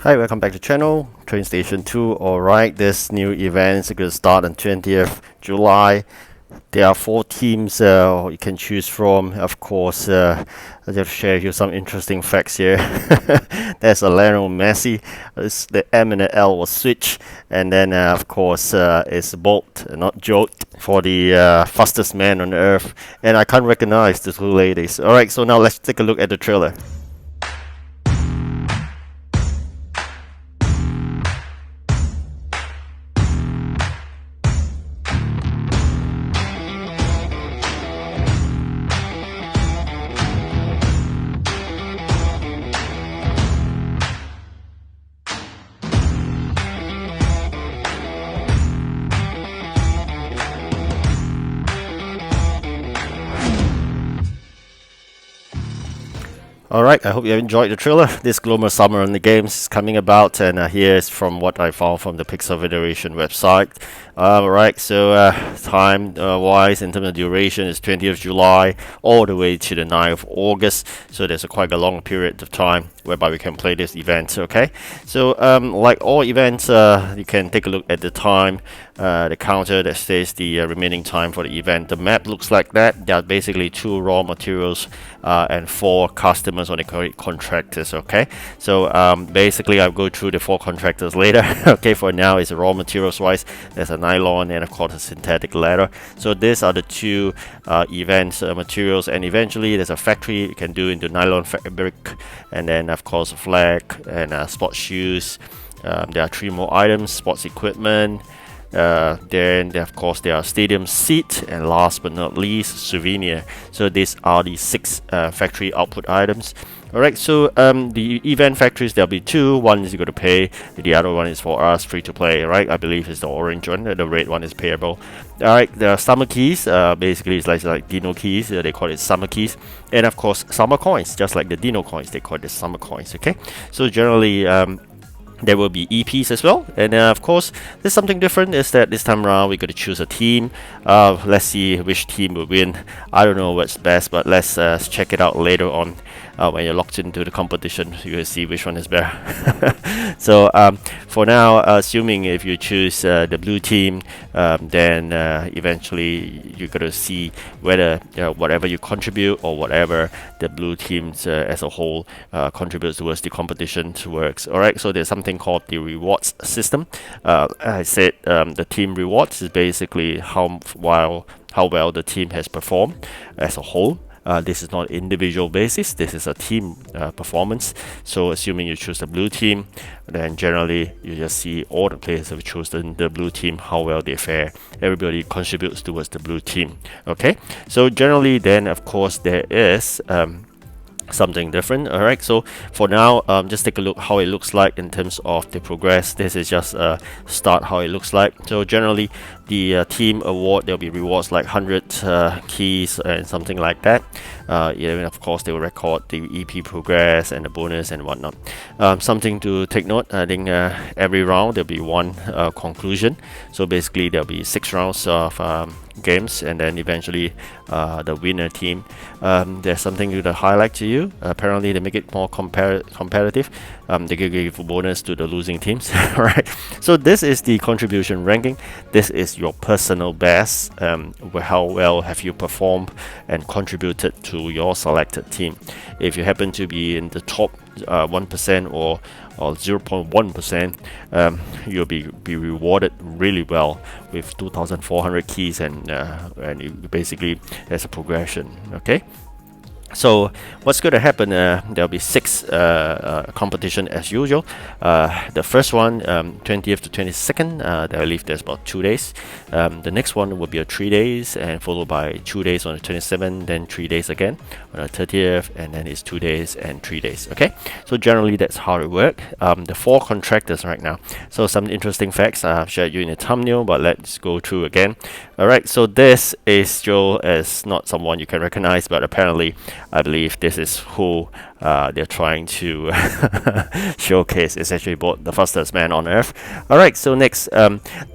Hi, welcome back to channel TrainStation 2. Alright, this new event is going to start on 20th July. There are 4 teams you can choose from. Of course, I'll just share you some interesting facts here. There's a Lionel Messi. The M and the L will switch, and then of course it's Bolt, not Jolt, for the fastest man on earth. And I can't recognize the 2 ladies. Alright, so now let's take a look at the trailer. Alright, I hope you enjoyed the trailer. This global summer on the games is coming about, and here is from what I found from the Pixel Federation website. Alright, so time wise, in terms of duration, is 20th July all the way to the 9th of August. So there's quite a long period of time whereby we can play this event. Okay, so like all events, you can take a look at the time, the counter that says the remaining time for the event. The map looks like that. There are basically 2 raw materials and 4 customers, or they call it contractors. Okay, so basically I'll go through the 4 contractors later. Okay, for now it's raw materials wise, there's a nylon and of course a synthetic leather. So these are the 2 events materials, and eventually there's a factory you can do into nylon fabric, and then of course a flag and sports shoes. There are 3 more items: sports equipment, then of course there are stadium seat, and last but not least souvenir. So these are the 6 factory output items. Alright, so the event factories, there'll be 2. One is you got to pay, the other one is for us free to play. Right, I believe it's the orange one, the red one is payable. Alright, there are summer keys, basically it's like Dino keys, they call it summer keys, and of course summer coins, just like the Dino coins, they call it the summer coins. Okay, so generally there will be EPs as well, and of course there's something different, is that this time around we're going to choose a team. Let's see which team will win. I don't know what's best, but let's check it out later on. When you're locked into the competition, you will see which one is better. So for now, assuming if you choose the blue team, then eventually you're going to see whether whatever you contribute or whatever the blue teams as a whole contributes towards the competition works. Alright, so there's something called the rewards system. I said the team rewards is basically how well the team has performed as a whole. This is not individual basis, this is a team performance. So assuming you choose the blue team, then generally you just see all the players have chosen the blue team, how well they fare. Everybody contributes towards the blue team. Okay, so generally then of course there is something different. Alright, so for now just take a look how it looks like in terms of the progress. This is just a start how it looks like. So generally the team award, there'll be rewards like 100 keys and something like that. Even of course they will record the EP progress and the bonus and whatnot. Something to take note, I think every round there'll be 1 conclusion. So basically there'll be 6 rounds of games, and then eventually the winner team, there's something to highlight to you. Apparently they make it more competitive. They give a bonus to the losing teams. Right, so this is the contribution ranking. This is your personal best, how well have you performed and contributed to your selected team. If you happen to be in the top 1% or 0.1%, you'll be rewarded really well with 2,400 keys, and basically there's a progression. Okay, so what's going to happen, there'll be 6 competition as usual. The first one, 20th to 22nd, I believe there's about 2 days. The next one will be a 3 days, and followed by 2 days on the 27th, then 3 days again on the 30th, and then it's 2 days and 3 days. Okay, so generally that's how it works. The 4 contractors right now, so some interesting facts I've shared you in the thumbnail, but let's go through again. Alright, so this is Joe, as not someone you can recognize, but apparently I believe this is who they're trying to showcase is actually the fastest man on earth. All right, so next,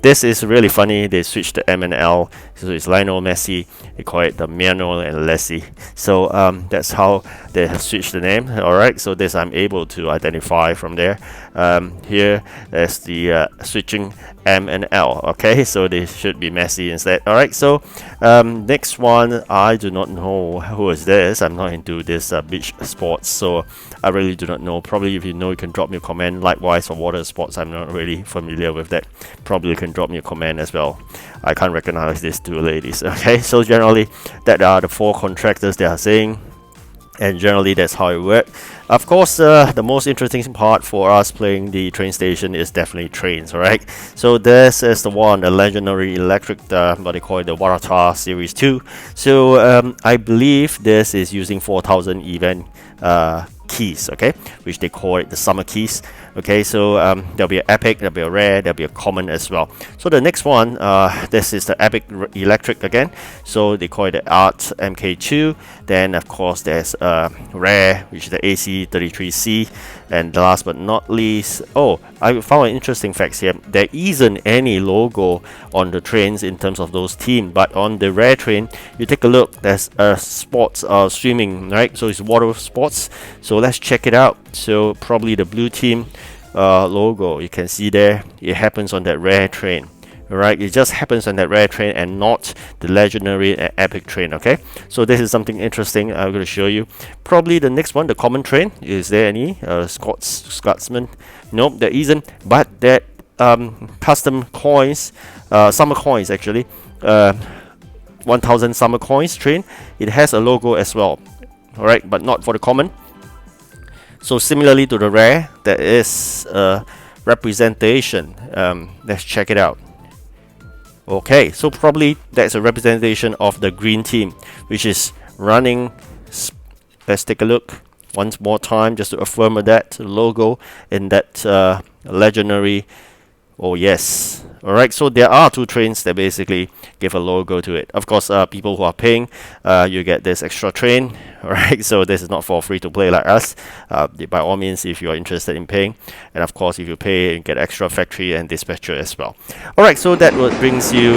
this is really funny. They switched the M and L, so it's Lionel Messi. They call it the Miano and Lessi. So that's how they have switched the name. All right, so this I'm able to identify from there. Here there's the switching M and L. Okay, so they should be Messi instead. All right, so next one, I do not know who is this. I'm not into this beach sports, so I really do not know. Probably if you know, you can drop me a comment. Likewise for water sports, I'm not really familiar with that. Probably you can drop me a comment as well. I can't recognize these two ladies. Okay, so generally that are the 4 contractors they are saying, and generally that's how it works. Of course, the most interesting part for us playing the TrainStation is definitely trains. Alright, so this is the one, the legendary electric, what they call it, the Warata Series 2. So I believe this is using 4000 event keys, okay, which they call it the summer keys. Okay, so there'll be an epic, there'll be a rare, there'll be a common as well. So the next one, this is the epic electric again, so they call it the art MK2. Then of course there's rare, which is the AC33C, and last but not least, oh, I found an interesting fact here. There isn't any logo on the trains in terms of those teams, but on the rare train, you take a look, there's sports swimming, right? So it's water sports. So let's check it out. So probably the blue team logo, you can see there, it happens on that rare train. Alright, it just happens on that rare train and not the legendary and epic train. Okay, so this is something interesting I'm going to show you. Probably the next one, the common train. Is there any Scotsman? Nope, there isn't. But that custom coins, summer coins actually, 1000 summer coins train, it has a logo as well. Alright, but not for the common. So similarly to the rare, there is a representation. Let's check it out. Okay, so probably that's a representation of the green team, which is running. Let's take a look once more time just to affirm that logo in that legendary. Oh yes. Alright, so there are 2 trains that basically give a logo to it. Of course, people who are paying, you get this extra train. Alright, so this is not for free to play like us. By all means, if you are interested in paying, and of course, if you pay, you get extra factory and dispatcher as well. Alright, so that brings you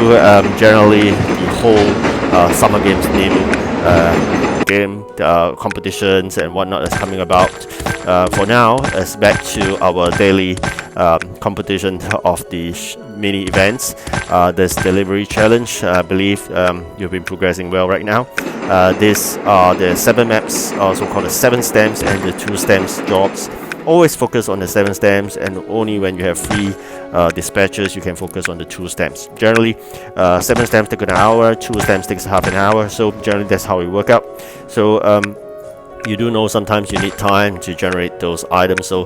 generally the whole Summer Games new game competitions and whatnot is coming about. For now, it's back to our daily competition of the mini events. This delivery challenge, I believe you've been progressing well right now. These are the 7 maps, also called the 7 stamps and the 2 stamps jobs. Always focus on the 7 stamps, and only when you have free dispatches you can focus on the 2 stamps. Generally 7 stamps take an hour, 2 stamps takes half an hour, so generally that's how we work out. So you do know sometimes you need time to generate those items, so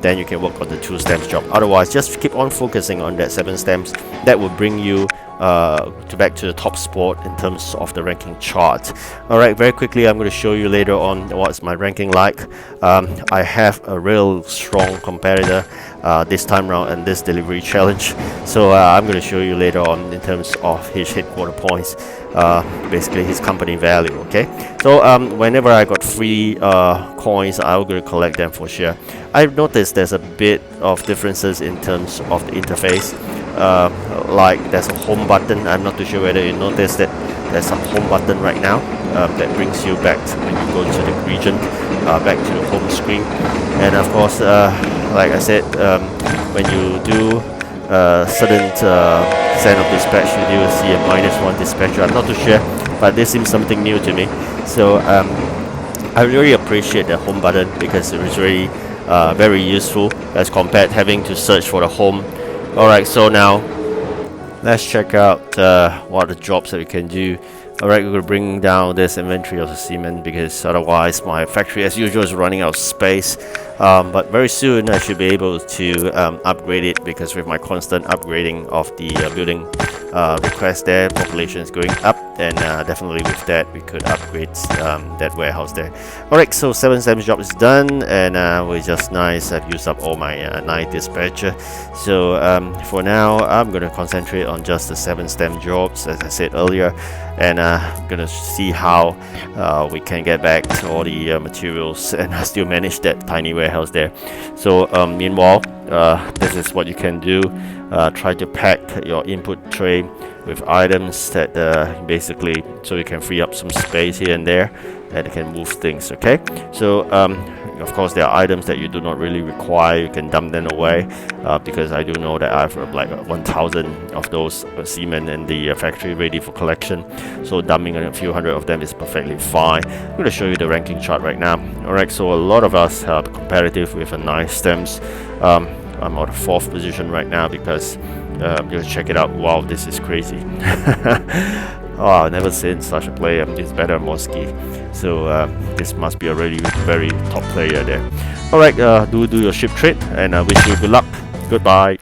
then you can work on the 2 stamps job. Otherwise, just keep on focusing on that 7 stamps. That will bring you back to the top spot in terms of the ranking chart. Alright, very quickly I'm going to show you later on what's my ranking like. I have a real strong competitor this time round in this delivery challenge, so I'm going to show you later on in terms of his headquarter points, basically his company value. Okay, so whenever I got free coins, I'm going to collect them for sure. I've noticed there's a bit of differences in terms of the interface. Like there's a home button. I'm not too sure whether you noticed that there's some home button right now that brings you back when you go to the region, back to the home screen. And of course, like I said, when you do certain send of dispatch, you do see a -1 dispatcher. I'm not too sure, but this seems something new to me. So I really appreciate the home button because it was really very useful as compared having to search for the home. Alright, so now let's check out what are the jobs that we can do. Alright, we're going to bring down this inventory of the cement because otherwise my factory as usual is running out of space. But very soon I should be able to upgrade it, because with my constant upgrading of the building request there, population is going up, and definitely with that we could upgrade that warehouse there. Alright, so 7 stamps job is done, and we're just nice. I've used up all my 9 dispatcher. So for now I'm going to concentrate on just the 7 stamp jobs as I said earlier, and gonna see how we can get back to all the materials and still manage that tiny warehouse there. So meanwhile, this is what you can do. Try to pack your input tray with items that basically, so you can free up some space here and there, and it can move things. Okay, so of course there are items that you do not really require, you can dump them away, because I do know that I have like 1,000 of those cement in the factory ready for collection, so dumping a few hundred of them is perfectly fine. I'm going to show you the ranking chart right now. Alright, so a lot of us are competitive with a 9 stems. I'm on the 4th position right now because just check it out. Wow, this is crazy. Oh, I've never seen such a player. It's better than Moski. So this must be a really very top player there. Alright, do your ship trade, and I wish you good luck. Goodbye.